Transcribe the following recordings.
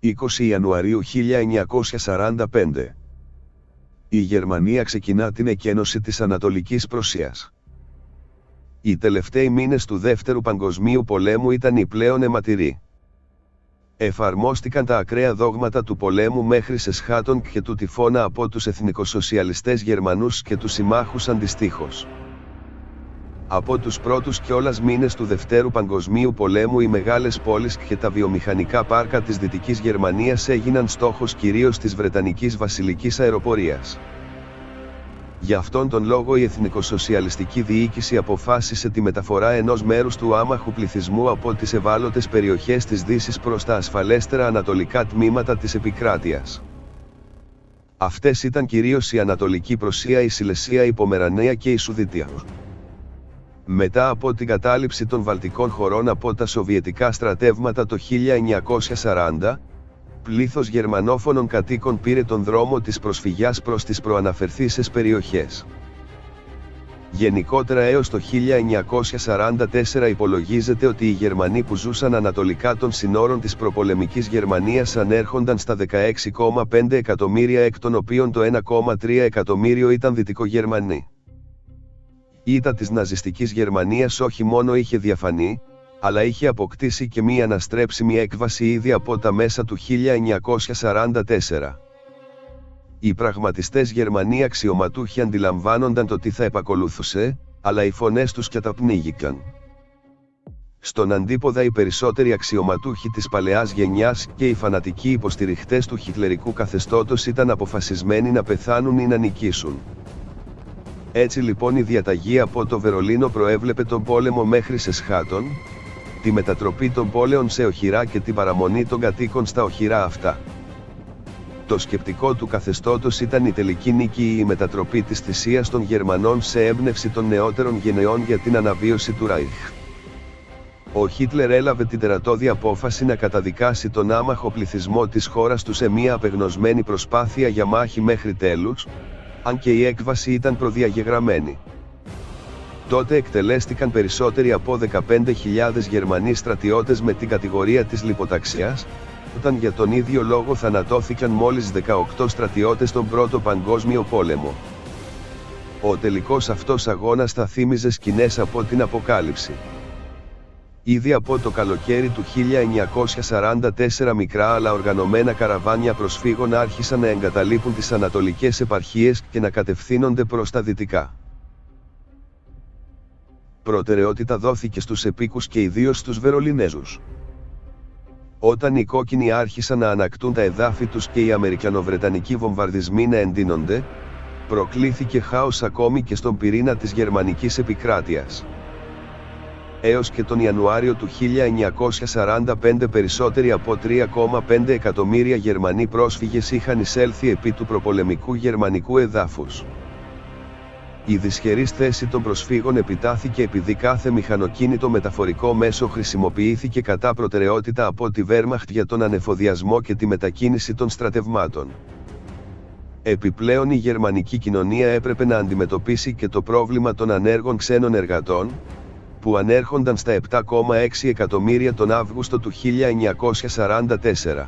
20 Ιανουαρίου 1945. Η Γερμανία ξεκινά την εκένωση της Ανατολικής Πρωσίας. Οι τελευταίοι μήνες του Δεύτερου Παγκοσμίου Πολέμου ήταν οι πλέον αιματηροί. Εφαρμόστηκαν τα ακραία δόγματα του πολέμου μέχρι σε σχάτων και του τυφώνα από τους εθνικοσοσιαλιστές Γερμανούς και τους συμμάχους αντιστοίχως. Από τους πρώτους κιόλας μήνες του Δευτέρου Παγκοσμίου Πολέμου οι μεγάλες πόλεις και τα βιομηχανικά πάρκα της Δυτικής Γερμανίας έγιναν στόχος κυρίως της Βρετανικής βασιλικής αεροπορίας. Γι' αυτόν τον λόγο η εθνικοσοσιαλιστική διοίκηση αποφάσισε τη μεταφορά ενός μέρους του άμαχου πληθυσμού από τις ευάλωτες περιοχές της Δύσης προς τα ασφαλέστερα ανατολικά τμήματα της επικράτειας. Αυτές ήταν κυρίως η Ανατολική Πρωσία, η Σιλεσία, η Πομερανία και η Σουδητία. Μετά από την κατάληψη των βαλτικών χωρών από τα σοβιετικά στρατεύματα το 1940, πλήθος γερμανόφωνων κατοίκων πήρε τον δρόμο της προσφυγιάς προς τις προαναφερθήσεις περιοχές. Γενικότερα έως το 1944 υπολογίζεται ότι οι Γερμανοί που ζούσαν ανατολικά των συνόρων της προπολεμικής Γερμανίας ανέρχονταν στα 16,5 εκατομμύρια, εκ των οποίων το 1,3 εκατομμύριο ήταν Δυτικογερμανοί. Η ήττα της ναζιστικής Γερμανίας όχι μόνο είχε διαφανεί, αλλά είχε αποκτήσει και μία αναστρέψιμη έκβαση ήδη από τα μέσα του 1944. Οι πραγματιστές Γερμανοί αξιωματούχοι αντιλαμβάνονταν το τι θα επακολουθούσε, αλλά οι φωνές τους καταπνίγηκαν. Στον αντίποδα οι περισσότεροι αξιωματούχοι της παλαιάς γενιάς και οι φανατικοί υποστηριχτές του χιτλερικού καθεστώτος ήταν αποφασισμένοι να πεθάνουν ή να νικήσουν. Έτσι λοιπόν η διαταγή από το Βερολίνο προέβλεπε τον πόλεμο μέχρι σε σχάτων, τη μετατροπή των πόλεων σε οχυρά και την παραμονή των κατοίκων στα οχυρά αυτά. Το σκεπτικό του καθεστώτος ήταν η τελική νίκη ή η μετατροπή της θυσίας των Γερμανών σε έμπνευση των νεότερων γενεών για την αναβίωση του Ράιχ. Ο Χίτλερ έλαβε την τερατώδη απόφαση να καταδικάσει τον άμαχο πληθυσμό της χώρας του σε μια απεγνωσμένη προσπάθεια για μάχη μέχρι τέλους, αν και η έκβαση ήταν προδιαγεγραμμένη. Τότε εκτελέστηκαν περισσότεροι από 15.000 Γερμανοί στρατιώτες με την κατηγορία της λιποταξίας, όταν για τον ίδιο λόγο θανατώθηκαν μόλις 18 στρατιώτες στον Πρώτο Παγκόσμιο Πόλεμο. Ο τελικός αυτός αγώνας θα θύμιζε σκηνές από την Αποκάλυψη. Ήδη από το καλοκαίρι του 1944 μικρά αλλά οργανωμένα καραβάνια προσφύγων άρχισαν να εγκαταλείπουν τις ανατολικές επαρχίες και να κατευθύνονται προς τα δυτικά. Προτεραιότητα δόθηκε στους επίκους και ιδίως στους Βερολινέζους. Όταν οι κόκκινοι άρχισαν να ανακτούν τα εδάφη τους και οι αμερικανοβρετανικοί βομβαρδισμοί να εντείνονται, προκλήθηκε χάος ακόμη και στον πυρήνα της γερμανικής επικράτειας. Έως και τον Ιανουάριο του 1945 περισσότεροι από 3,5 εκατομμύρια Γερμανοί πρόσφυγες είχαν εισέλθει επί του προπολεμικού γερμανικού εδάφους. Η δυσχερής θέση των προσφύγων επιτάθηκε επειδή κάθε μηχανοκίνητο μεταφορικό μέσο χρησιμοποιήθηκε κατά προτεραιότητα από τη Βέρμαχτ για τον ανεφοδιασμό και τη μετακίνηση των στρατευμάτων. Επιπλέον η γερμανική κοινωνία έπρεπε να αντιμετωπίσει και το πρόβλημα των ανέργων ξένων εργατών, που ανέρχονταν στα 7,6 εκατομμύρια τον Αύγουστο του 1944.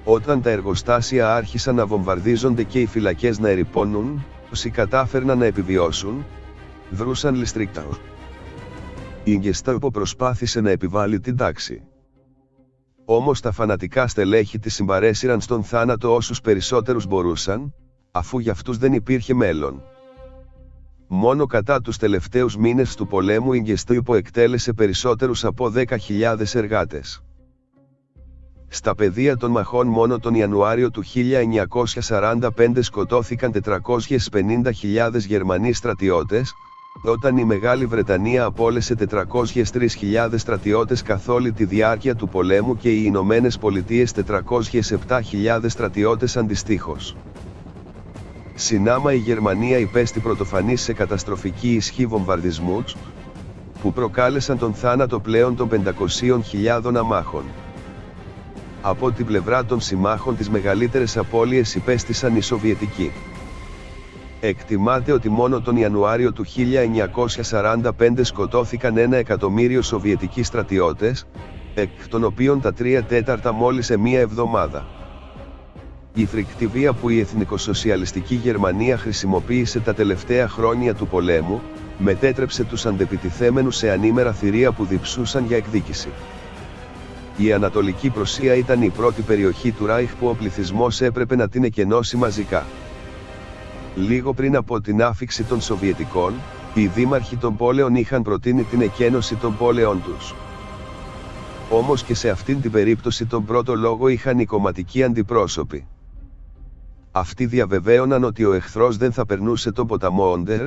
Όταν τα εργοστάσια άρχισαν να βομβαρδίζονται και οι φυλακές να ερειπώνουν, όσοι κατάφερναν να επιβιώσουν, δρούσαν ληστρικά. Η Γκεστάπο προσπάθησε να επιβάλει την τάξη. Όμως τα φανατικά στελέχη της συμπαρέσυραν στον θάνατο όσους περισσότερους μπορούσαν, αφού για αυτούς δεν υπήρχε μέλλον. Μόνο κατά τους τελευταίους μήνες του πολέμου η Γκεστάπο εκτέλεσε περισσότερους από 10.000 εργάτες. Στα πεδία των μαχών μόνο τον Ιανουάριο του 1945 σκοτώθηκαν 450.000 Γερμανοί στρατιώτες, όταν η Μεγάλη Βρετανία απόλεσε 403.000 στρατιώτες καθ' όλη τη διάρκεια του πολέμου και οι Ηνωμένες Πολιτείες 407.000 στρατιώτες αντιστοίχως. Συνάμα η Γερμανία υπέστη πρωτοφανής σε καταστροφική ισχύ βομβαρδισμούς, που προκάλεσαν τον θάνατο πλέον των 500.000 αμάχων. Από την πλευρά των συμμάχων τις μεγαλύτερες απώλειες υπέστησαν οι Σοβιετικοί. Εκτιμάται ότι μόνο τον Ιανουάριο του 1945 σκοτώθηκαν 1 εκατομμύριο Σοβιετικοί στρατιώτες, εκ των οποίων τα 3/4 μόλις σε μία εβδομάδα. Η φρικτή βία που η εθνικοσοσιαλιστική Γερμανία χρησιμοποίησε τα τελευταία χρόνια του πολέμου, μετέτρεψε τους αντεπιτιθέμενους σε ανήμερα θηρία που διψούσαν για εκδίκηση. Η Ανατολική Πρωσία ήταν η πρώτη περιοχή του Ράιχ που ο πληθυσμός έπρεπε να την εκενώσει μαζικά. Λίγο πριν από την άφιξη των Σοβιετικών, οι δήμαρχοι των πόλεων είχαν προτείνει την εκένωση των πόλεων τους. Όμως και σε αυτήν την περίπτωση τον πρώτο λόγο είχαν οι κομματικοί αντιπρόσωποι. Αυτοί διαβεβαίωναν ότι ο εχθρός δεν θα περνούσε τον ποταμό Όντερ,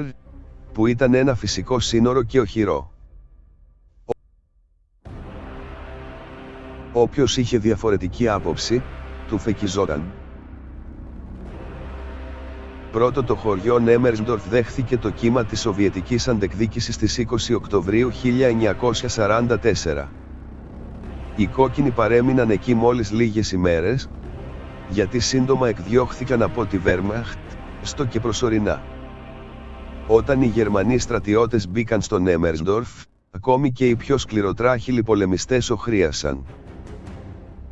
που ήταν ένα φυσικό σύνορο και οχυρό. Όποιος είχε διαφορετική άποψη, του φεκιζόταν. Πρώτο το χωριό Νέμερσντορφ δέχθηκε το κύμα της Σοβιετικής αντεκδίκησης στις 20 Οκτωβρίου 1944. Οι κόκκινοι παρέμειναν εκεί μόλις λίγες ημέρες, γιατί σύντομα εκδιώχθηκαν από τη Βέρμαχτ, στο και προσωρινά. Όταν οι Γερμανοί στρατιώτες μπήκαν στο Νέμερσντορφ, ακόμη και οι πιο σκληροτράχυλοι πολεμιστές οχρίασαν.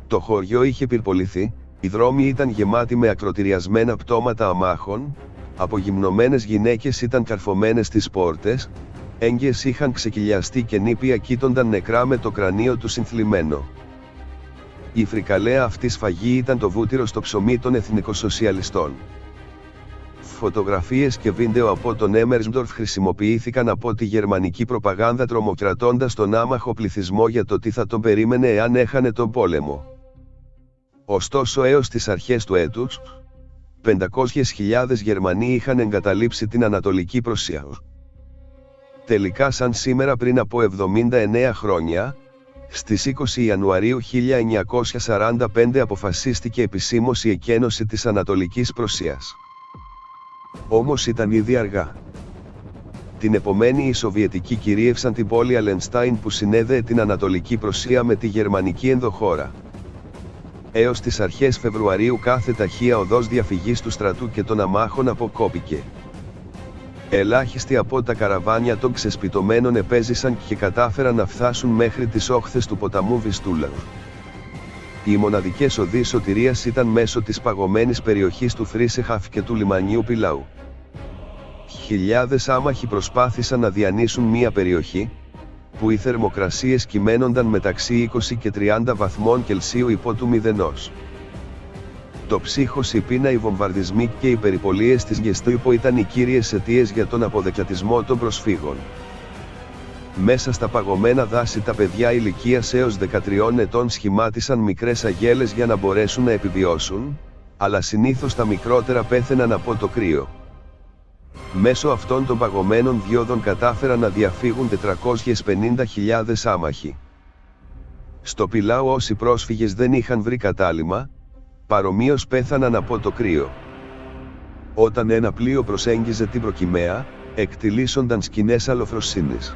Το χωριό είχε πυρποληθεί, οι δρόμοι ήταν γεμάτοι με ακροτηριασμένα πτώματα αμάχων, απογυμνωμένες γυναίκες ήταν καρφωμένες στις πόρτες, έγκυες είχαν ξεκυλιαστεί και νήπια κοίτονταν νεκρά με το κρανίο του συνθλιμμένο. Η φρικαλαία αυτή σφαγή ήταν το βούτυρο στο ψωμί των εθνικοσοσιαλιστών. Φωτογραφίες και βίντεο από τον Έμερσντορφ χρησιμοποιήθηκαν από τη γερμανική προπαγάνδα τρομοκρατώντας τον άμαχο πληθυσμό για το τι θα τον περίμενε εάν έχανε τον πόλεμο. Ωστόσο έως τις αρχές του έτους, 500.000 Γερμανοί είχαν εγκαταλείψει την Ανατολική Πρωσία. Τελικά σαν σήμερα πριν από 79 χρόνια, στις 20 Ιανουαρίου 1945 αποφασίστηκε επισήμως η εκένωση της Ανατολικής Πρωσίας. Όμως ήταν ήδη αργά. Την επομένη οι Σοβιετικοί κυρίευσαν την πόλη Αλενστάιν που συνέδεε την Ανατολική Πρωσία με τη γερμανική ενδοχώρα. Έως τις αρχές Φεβρουαρίου κάθε ταχεία οδός διαφυγής του στρατού και των αμάχων αποκόπηκε. Ελάχιστοι από τα καραβάνια των ξεσπιτωμένων επέζησαν και κατάφεραν να φτάσουν μέχρι τις όχθες του ποταμού Βιστούλα. Οι μοναδικές οδοί σωτηρίας ήταν μέσω της παγωμένης περιοχής του Φρίσεχαφ και του λιμανιού Πιλάου. Χιλιάδες άμαχοι προσπάθησαν να διανύσουν μία περιοχή, που οι θερμοκρασίες κυμαίνονταν μεταξύ 20 και 30 βαθμών Κελσίου υπό του μηδενός. Το ψύχος, η πείνα, οι βομβαρδισμοί και οι περιπολίες της Γεστύπο ήταν οι κύριες αιτίες για τον αποδεκατισμό των προσφύγων. Μέσα στα παγωμένα δάση τα παιδιά ηλικίας έως 13 ετών σχημάτισαν μικρές αγέλες για να μπορέσουν να επιβιώσουν, αλλά συνήθως τα μικρότερα πέθαιναν από το κρύο. Μέσω αυτών των παγωμένων διόδων κατάφεραν να διαφύγουν 450.000 άμαχοι. Στο Πιλάου όσοι πρόσφυγες δεν είχαν βρει κατάλημα, παρομοίως πέθαναν από το κρύο. Όταν ένα πλοίο προσέγγιζε την προκυμαία, εκτιλήσονταν σκηνές αλοφροσύνης.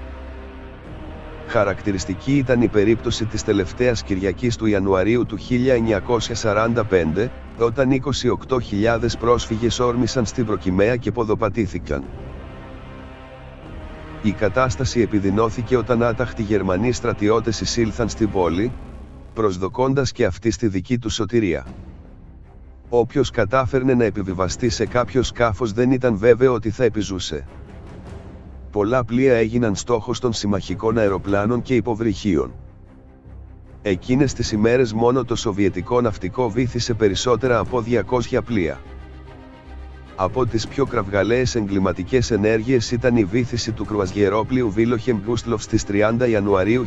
Χαρακτηριστική ήταν η περίπτωση της τελευταίας Κυριακής του Ιανουαρίου του 1945, όταν 28.000 πρόσφυγες όρμησαν στην προκυμαία και ποδοπατήθηκαν. Η κατάσταση επιδεινώθηκε όταν άταχτοι Γερμανοί στρατιώτες εισήλθαν στην πόλη, προσδοκώντας και αυτοί στη δική τους σωτηρία. Όποιος κατάφερνε να επιβιβαστεί σε κάποιο σκάφος δεν ήταν βέβαιο ότι θα επιζούσε. Πολλά πλοία έγιναν στόχος των συμμαχικών αεροπλάνων και υποβρυχίων. Εκείνες τις ημέρες μόνο το σοβιετικό ναυτικό βύθισε περισσότερα από 200 πλοία. Από τις πιο κραυγαλαίες εγκληματικές ενέργειες ήταν η βύθιση του κρουαζιερόπλοιου Βίλοχεμ Γκούστλοφ στις 30 Ιανουαρίου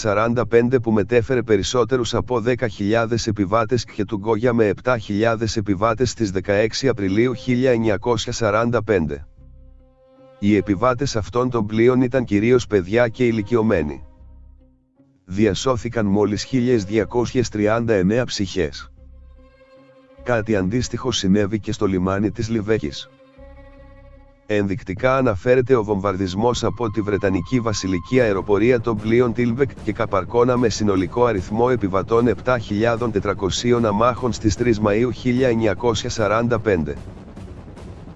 1945 που μετέφερε περισσότερους από 10.000 επιβάτες και του Γκόγια με 7.000 επιβάτες στις 16 Απριλίου 1945. Οι επιβάτες αυτών των πλοίων ήταν κυρίως παιδιά και ηλικιωμένοι. Διασώθηκαν μόλις 1.239 ψυχές. Κάτι αντίστοιχο συνέβη και στο λιμάνι της Λιβέκης. Ενδεικτικά αναφέρεται ο βομβαρδισμός από τη Βρετανική βασιλική αεροπορία των πλοίων Τίλμπεκ και Καπαρκόνα με συνολικό αριθμό επιβατών 7.400 αμάχων στις 3 Μαΐου 1945.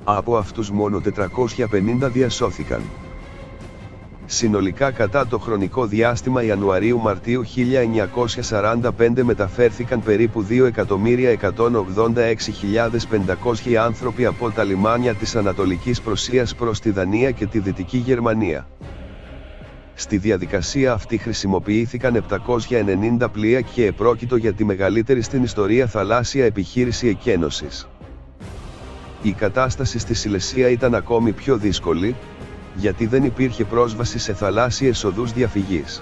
Από αυτούς μόνο 450 διασώθηκαν. Συνολικά κατά το χρονικό διάστημα Ιανουαρίου-Μαρτίου 1945 μεταφέρθηκαν περίπου 2.186.500 άνθρωποι από τα λιμάνια της Ανατολικής Πρωσίας προς τη Δανία και τη Δυτική Γερμανία. Στη διαδικασία αυτή χρησιμοποιήθηκαν 790 πλοία και επρόκειτο για τη μεγαλύτερη στην ιστορία θαλάσσια επιχείρηση εκένωσης. Η κατάσταση στη Σιλεσία ήταν ακόμη πιο δύσκολη, γιατί δεν υπήρχε πρόσβαση σε θαλάσσιες οδούς διαφυγής.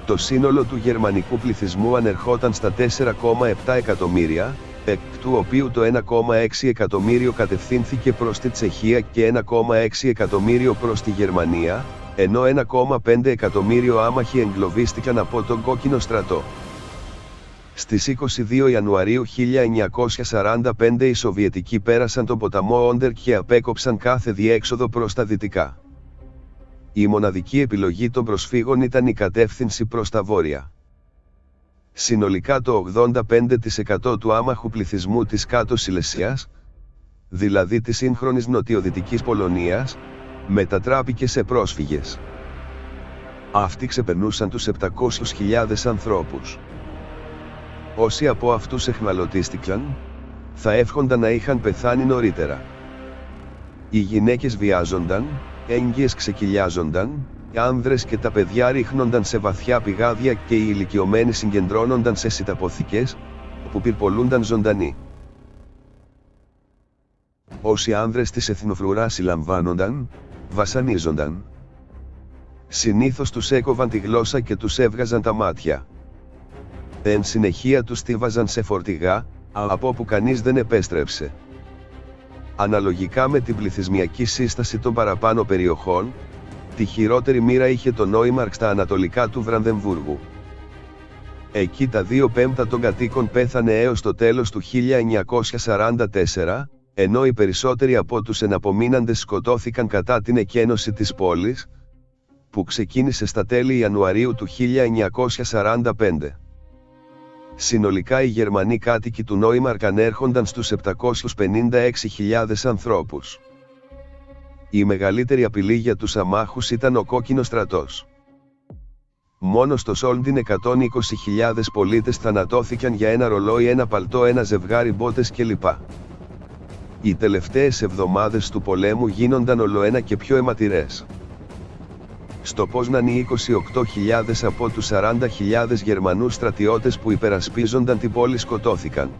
Το σύνολο του γερμανικού πληθυσμού ανερχόταν στα 4,7 εκατομμύρια, εκ του οποίου το 1,6 εκατομμύριο κατευθύνθηκε προς τη Τσεχία και 1,6 εκατομμύριο προς τη Γερμανία, ενώ 1,5 εκατομμύριο άμαχοι εγκλωβίστηκαν από τον Κόκκινο Στρατό. Στις 22 Ιανουαρίου 1945 οι Σοβιετικοί πέρασαν τον ποταμό Όντερ και απέκοψαν κάθε διέξοδο προς τα δυτικά. Η μοναδική επιλογή των προσφύγων ήταν η κατεύθυνση προς τα βόρεια. Συνολικά το 85% του άμαχου πληθυσμού της κάτω Σιλεσίας, δηλαδή της σύγχρονης νοτιοδυτικής Πολωνίας, μετατράπηκε σε πρόσφυγες. Αυτοί ξεπερνούσαν τους 700.000 ανθρώπους. Όσοι από αυτούς εχμαλωτίστηκαν, θα εύχονταν να είχαν πεθάνει νωρίτερα. Οι γυναίκες βιάζονταν, έγκυες ξεκυλιάζονταν, οι άνδρες και τα παιδιά ρίχνονταν σε βαθιά πηγάδια και οι ηλικιωμένοι συγκεντρώνονταν σε σιταποθήκες, όπου πυρπολούνταν ζωντανοί. Όσοι άνδρες της εθνοφρουράς συλλαμβάνονταν, βασανίζονταν. Συνήθως τους έκοβαν τη γλώσσα και τους έβγαζαν τα μάτια. Εν συνεχεία τους στίβαζαν σε φορτηγά, από όπου κανείς δεν επέστρεψε. Αναλογικά με την πληθυσμιακή σύσταση των παραπάνω περιοχών, τη χειρότερη μοίρα είχε το Νόιμαρκ στα ανατολικά του Βρανδεμβούργου. Εκεί τα 2/5 των κατοίκων πέθανε έως το τέλος του 1944, ενώ οι περισσότεροι από τους εναπομείναντες σκοτώθηκαν κατά την εκένωση της πόλης, που ξεκίνησε στα τέλη Ιανουαρίου του 1945. Συνολικά οι Γερμανοί κάτοικοι του Νόιμαρκ ανέρχονταν στους 756.000 ανθρώπους. Η μεγαλύτερη απειλή για τους αμάχους ήταν ο Κόκκινος Στρατός. Μόνο στο Σόλντιν 120.000 πολίτες θανατώθηκαν για ένα ρολόι, ένα παλτό, ένα ζευγάρι μπότες κλπ. Οι τελευταίες εβδομάδες του πολέμου γίνονταν ολοένα και πιο αιματηρές. Στο Πόσνανι 28.000 από τους 40.000 Γερμανούς στρατιώτες που υπερασπίζονταν την πόλη σκοτώθηκαν.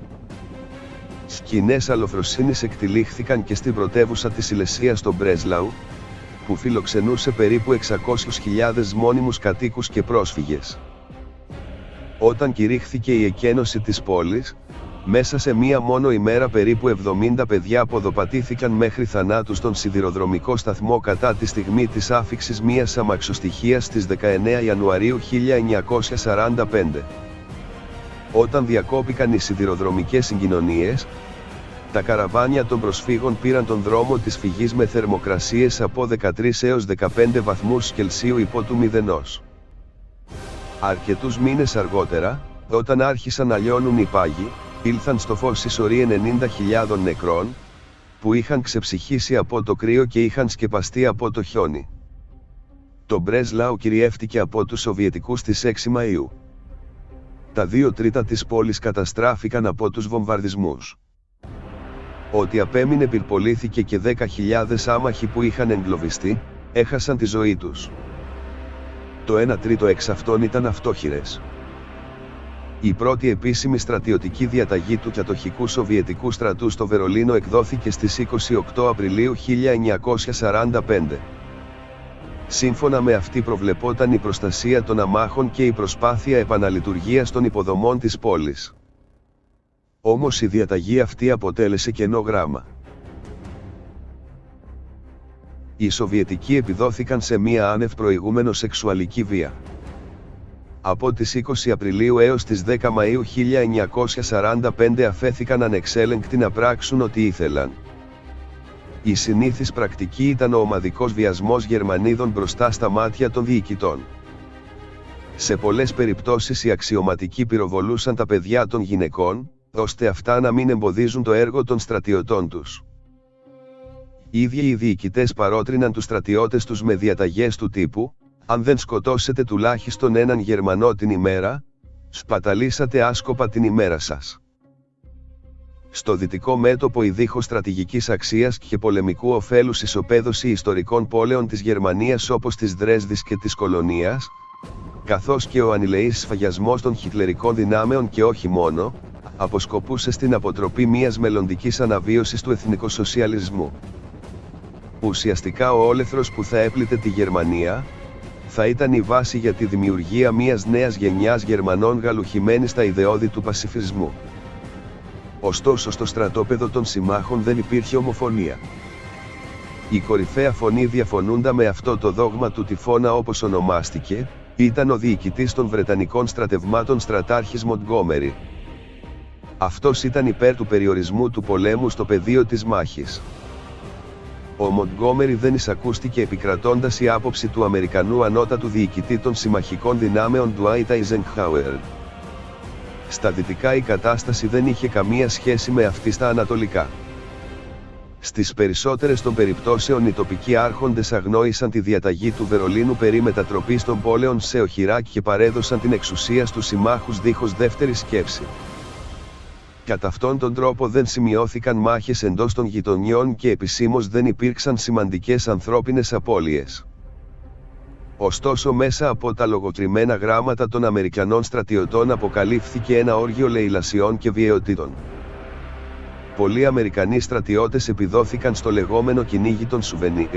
Σκηνές αλοφροσύνης εκτυλίχθηκαν και στην πρωτεύουσα της Σιλεσίας στο Μπρέσλαου, που φιλοξενούσε περίπου 600.000 μόνιμους κατοίκους και πρόσφυγες. Όταν κηρύχθηκε η εκένωση της πόλης, μέσα σε μία μόνο ημέρα περίπου 70 παιδιά ποδοπατήθηκαν μέχρι θανάτου στον σιδηροδρομικό σταθμό κατά τη στιγμή της άφιξης μιας αμαξοστοιχείας στις 19 Ιανουαρίου 1945. Όταν διακόπηκαν οι σιδηροδρομικές συγκοινωνίες, τα καραβάνια των προσφύγων πήραν τον δρόμο της φυγής με θερμοκρασίες από 13 έως 15 βαθμούς Κελσίου υπό του μηδενός. Αρκετούς μήνες αργότερα, όταν άρχισαν να λιώνουν οι πάγοι, ήλθαν στο φως οι σωροί 90.000 νεκρών, που είχαν ξεψυχήσει από το κρύο και είχαν σκεπαστεί από το χιόνι. Το Μπρέσλαου κυριεύτηκε από τους Σοβιετικούς στις 6 Μαΐου. Τα 2/3 της πόλης καταστράφηκαν από τους βομβαρδισμούς. Ό,τι απέμεινε πυρπολήθηκε και 10.000 άμαχοι που είχαν εγκλωβιστεί, έχασαν τη ζωή τους. Το 1/3 εξ αυτών ήταν αυτόχειρες. Η πρώτη επίσημη στρατιωτική διαταγή του κατοχικού Σοβιετικού στρατού στο Βερολίνο εκδόθηκε στις 28 Απριλίου 1945. Σύμφωνα με αυτή προβλεπόταν η προστασία των αμάχων και η προσπάθεια επαναλειτουργίας των υποδομών της πόλης. Όμως η διαταγή αυτή αποτέλεσε κενό γράμμα. Οι Σοβιετικοί επιδόθηκαν σε μία άνευ προηγούμενο σεξουαλική βία. Από τις 20 Απριλίου έως τις 10 Μαΐου 1945 αφέθηκαν ανεξέλεγκτοι να πράξουν ό,τι ήθελαν. Η συνήθις πρακτική ήταν ο ομαδικός βιασμός Γερμανίδων μπροστά στα μάτια των διοικητών. Σε πολλές περιπτώσεις οι αξιωματικοί πυροβολούσαν τα παιδιά των γυναικών, ώστε αυτά να μην εμποδίζουν το έργο των στρατιωτών τους. Οι ίδιοι οι διοικητές παρότριναν τους στρατιώτες τους με διαταγές του τύπου: αν δεν σκοτώσετε τουλάχιστον έναν Γερμανό την ημέρα, σπαταλήσατε άσκοπα την ημέρα σας. Στο δυτικό μέτωπο η δίχως στρατηγικής αξίας και πολεμικού ωφέλους ισοπαίδωση ιστορικών πόλεων της Γερμανίας όπως της Δρέσδης και της Κολονίας, καθώς και ο ανηλεής σφαγιασμός των χιτλερικών δυνάμεων και όχι μόνο, αποσκοπούσε στην αποτροπή μιας μελλοντικής αναβίωσης του εθνικοσοσιαλισμού. Ουσιαστικά ο όλεθρος που θα έπλητε τη Γερμανία, θα ήταν η βάση για τη δημιουργία μιας νέας γενιάς Γερμανών γαλουχημένης στα ιδεώδη του πασιφισμού. Ωστόσο στο στρατόπεδο των συμμάχων δεν υπήρχε ομοφωνία. Η κορυφαία φωνή διαφωνούντα με αυτό το δόγμα του τυφώνα όπως ονομάστηκε, ήταν ο διοικητής των Βρετανικών στρατευμάτων στρατάρχης Μοντγκόμερι. Αυτός ήταν υπέρ του περιορισμού του πολέμου στο πεδίο της μάχης. Ο Μοντγκόμερι δεν εισακούστηκε επικρατώντας η άποψη του Αμερικανού ανώτατου διοικητή των συμμαχικών δυνάμεων Dwight Eisenhower. Στα δυτικά η κατάσταση δεν είχε καμία σχέση με αυτή στα ανατολικά. Στις περισσότερες των περιπτώσεων οι τοπικοί άρχοντες αγνόησαν τη διαταγή του Βερολίνου περί μετατροπής των πόλεων σε οχυράκ και παρέδωσαν την εξουσία στους συμμάχους δίχως δεύτερη σκέψη. Κατά αυτόν τον τρόπο δεν σημειώθηκαν μάχες εντός των γειτονιών και επισήμως δεν υπήρξαν σημαντικές ανθρώπινες απώλειες. Ωστόσο μέσα από τα λογοκριμμένα γράμματα των Αμερικανών στρατιωτών αποκαλύφθηκε ένα όργιο λαιλασιών και βιαιοτήτων. Πολλοί Αμερικανοί στρατιώτες επιδόθηκαν στο λεγόμενο κυνήγι των σουβενίρ,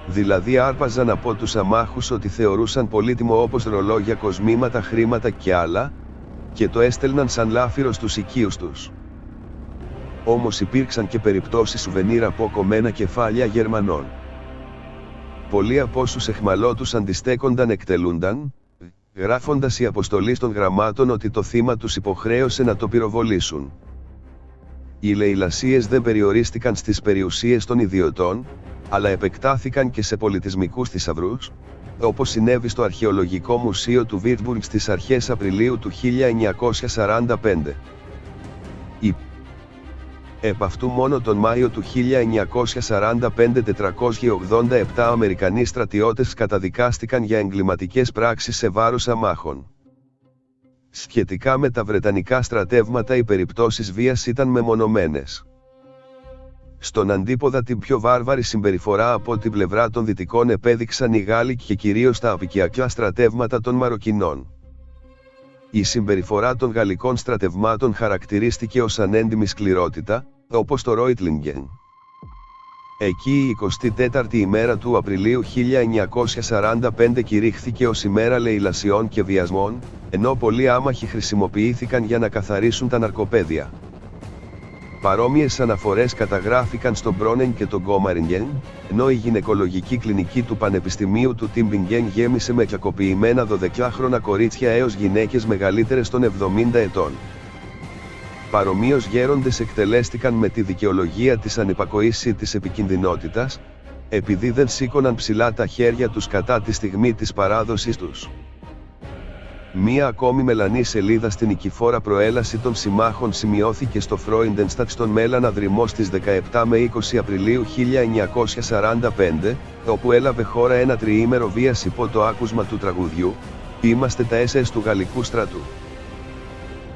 δηλαδή άρπαζαν από τους αμάχους ότι θεωρούσαν πολύτιμο όπως ρολόγια, κοσμήματα, χρήματα και άλλα, και το έστελναν σαν λάφυρο στους οικείους τους. Όμως υπήρξαν και περιπτώσεις σουβενίρ από κομμένα κεφάλια Γερμανών. Πολλοί από όσους εχμαλώτους αντιστέκονταν εκτελούνταν, γράφοντας η αποστολή των γραμμάτων ότι το θύμα τους υποχρέωσε να το πυροβολήσουν. Οι λαιλασίες δεν περιορίστηκαν στις περιουσίες των ιδιωτών, αλλά επεκτάθηκαν και σε πολιτισμικούς θησαυρούς, όπως συνέβη στο Αρχαιολογικό Μουσείο του Βίρτμπουργκ στις αρχές Απριλίου του 1945. Επ' αυτού μόνο τον Μάιο του 1945 487 Αμερικανοί στρατιώτες καταδικάστηκαν για εγκληματικές πράξεις σε βάρος αμάχων. Σχετικά με τα βρετανικά στρατεύματα οι περιπτώσεις βίας ήταν μεμονωμένες. Στον αντίποδα την πιο βάρβαρη συμπεριφορά από την πλευρά των Δυτικών επέδειξαν οι Γάλλοι και κυρίως τα αποικιακά στρατεύματα των Μαροκινών. Η συμπεριφορά των γαλλικών στρατευμάτων χαρακτηρίστηκε ως ανέντιμη σκληρότητα, όπως το Ρόιτλινγκεν. Εκεί η 24η ημέρα του Απριλίου 1945 κηρύχθηκε ως ημέρα λαιλασιών και βιασμών, ενώ πολλοί άμαχοι χρησιμοποιήθηκαν για να καθαρίσουν τα ναρκοπαίδια. Παρόμοιες αναφορές καταγράφηκαν στο Μπρόνεν και το Γκόμαρινγκεν, ενώ η γυναικολογική κλινική του Πανεπιστημίου του Τιμπινγκεν γέμισε με κακοποιημένα 12χρονα κορίτσια έως γυναίκες μεγαλύτερες των 70 ετών. Παρομοίως γέροντες εκτελέστηκαν με τη δικαιολογία της ανυπακοής ή της επικινδυνότητας, επειδή δεν σήκωναν ψηλά τα χέρια τους κατά τη στιγμή της παράδοσης τους. Μία ακόμη μελανή σελίδα στην νικηφόρα προέλαση των συμμάχων σημειώθηκε στο Φρόιντενστατ στον Μέλανα δρυμό στις 17 με 20 Απριλίου 1945, όπου έλαβε χώρα ένα τριήμερο βίας υπό το άκουσμα του τραγουδιού «Είμαστε τα SS του Γαλλικού στρατού».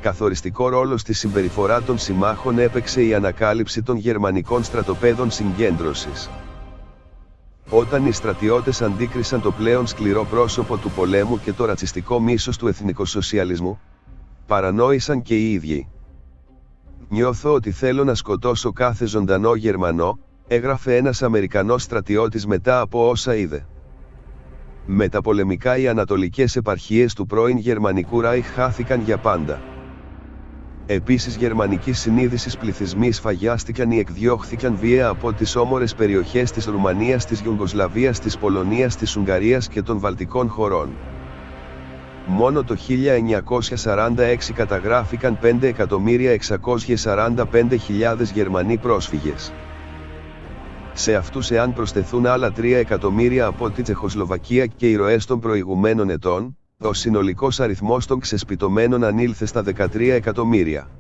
Καθοριστικό ρόλο στη συμπεριφορά των συμμάχων έπαιξε η ανακάλυψη των γερμανικών στρατοπέδων συγκέντρωσης. Όταν οι στρατιώτες αντίκρισαν το πλέον σκληρό πρόσωπο του πολέμου και το ρατσιστικό μίσος του εθνικοσοσιαλισμού, παρανόησαν και οι ίδιοι. «Νιώθω ότι θέλω να σκοτώσω κάθε ζωντανό Γερμανό», έγραφε ένας Αμερικανός στρατιώτης μετά από όσα είδε. Μεταπολεμικά οι ανατολικές επαρχίες του πρώην Γερμανικού Ράιχ χάθηκαν για πάντα. Επίσης γερμανικής συνείδησης πληθυσμοί σφαγιάστηκαν ή εκδιώχθηκαν βία από τις όμορες περιοχές της Ρουμανίας, της Ιουγκοσλαβίας, της Πολωνίας, της Ουγγαρίας και των Βαλτικών χωρών. Μόνο το 1946 καταγράφηκαν 5.645.000 Γερμανοί πρόσφυγες. Σε αυτούς εάν προσθεθούν άλλα 3 εκατομμύρια από τη Τσεχοσλοβακία και οι ροές των προηγουμένων ετών, ο συνολικός αριθμός των ξεσπιτωμένων ανήλθε στα 13 εκατομμύρια.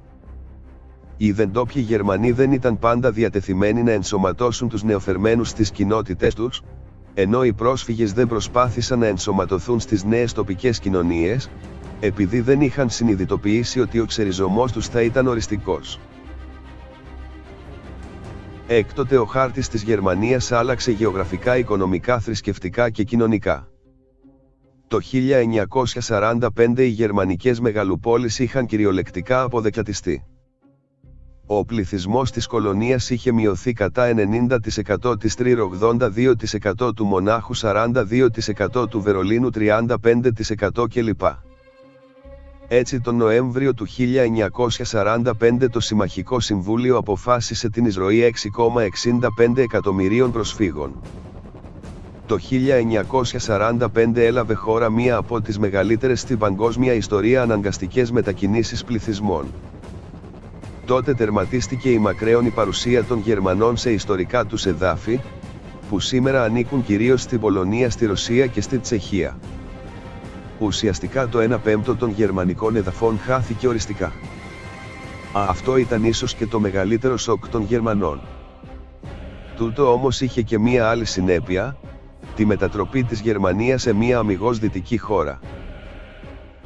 Οι ντόπιοι Γερμανοί δεν ήταν πάντα διατεθειμένοι να ενσωματώσουν τους νεοφερμένους στις κοινότητες τους, ενώ οι πρόσφυγες δεν προσπάθησαν να ενσωματωθούν στις νέες τοπικές κοινωνίες, επειδή δεν είχαν συνειδητοποιήσει ότι ο ξεριζωμός τους θα ήταν οριστικός. Έκτοτε ο χάρτης της Γερμανίας άλλαξε γεωγραφικά, οικονομικά, θρησκευτικά και κοινωνικά. Το 1945 οι γερμανικές μεγαλοπόλεις είχαν κυριολεκτικά αποδεκατιστεί. Ο πληθυσμός της κολονίας είχε μειωθεί κατά 90% της Τρίρ, 82% του Μονάχου, 42% του Βερολίνου, 35% κλπ. Έτσι τον Νοέμβριο του 1945 το Συμμαχικό Συμβούλιο αποφάσισε την εισρωή 6,65 εκατομμυρίων προσφύγων. Το 1945 έλαβε χώρα μία από τις μεγαλύτερες στην παγκόσμια ιστορία αναγκαστικές μετακινήσεις πληθυσμών. Τότε τερματίστηκε η μακραίωνη παρουσία των Γερμανών σε ιστορικά τους εδάφη, που σήμερα ανήκουν κυρίως στην Πολωνία, στη Ρωσία και στη Τσεχία. Ουσιαστικά το 1/5 των γερμανικών εδαφών χάθηκε οριστικά. Αυτό ήταν ίσως και το μεγαλύτερο σοκ των Γερμανών. Τούτο όμως είχε και μία άλλη συνέπεια, τη μετατροπή της Γερμανίας σε μία αμιγώς δυτική χώρα.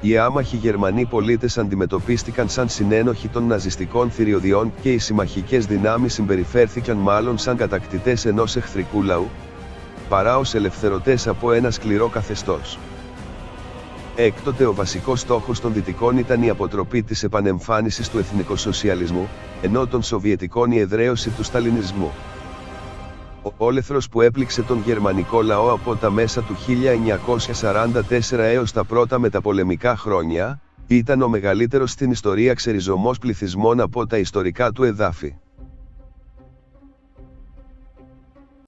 Οι άμαχοι Γερμανοί πολίτες αντιμετωπίστηκαν σαν συνένοχοι των ναζιστικών θηριωδιών και οι συμμαχικές δυνάμεις συμπεριφέρθηκαν μάλλον σαν κατακτητές ενός εχθρικού λαού, παρά ως ελευθερωτές από ένα σκληρό καθεστώς. Έκτοτε ο βασικός στόχος των Δυτικών ήταν η αποτροπή της επανεμφάνισης του εθνικοσοσιαλισμού, ενώ των Σοβιετικών η εδραίωση του σταλινισμού. Ο όλεθρος που έπληξε τον γερμανικό λαό από τα μέσα του 1944 έως τα πρώτα μεταπολεμικά χρόνια, ήταν ο μεγαλύτερος στην ιστορία ξεριζωμός πληθυσμών από τα ιστορικά του εδάφη.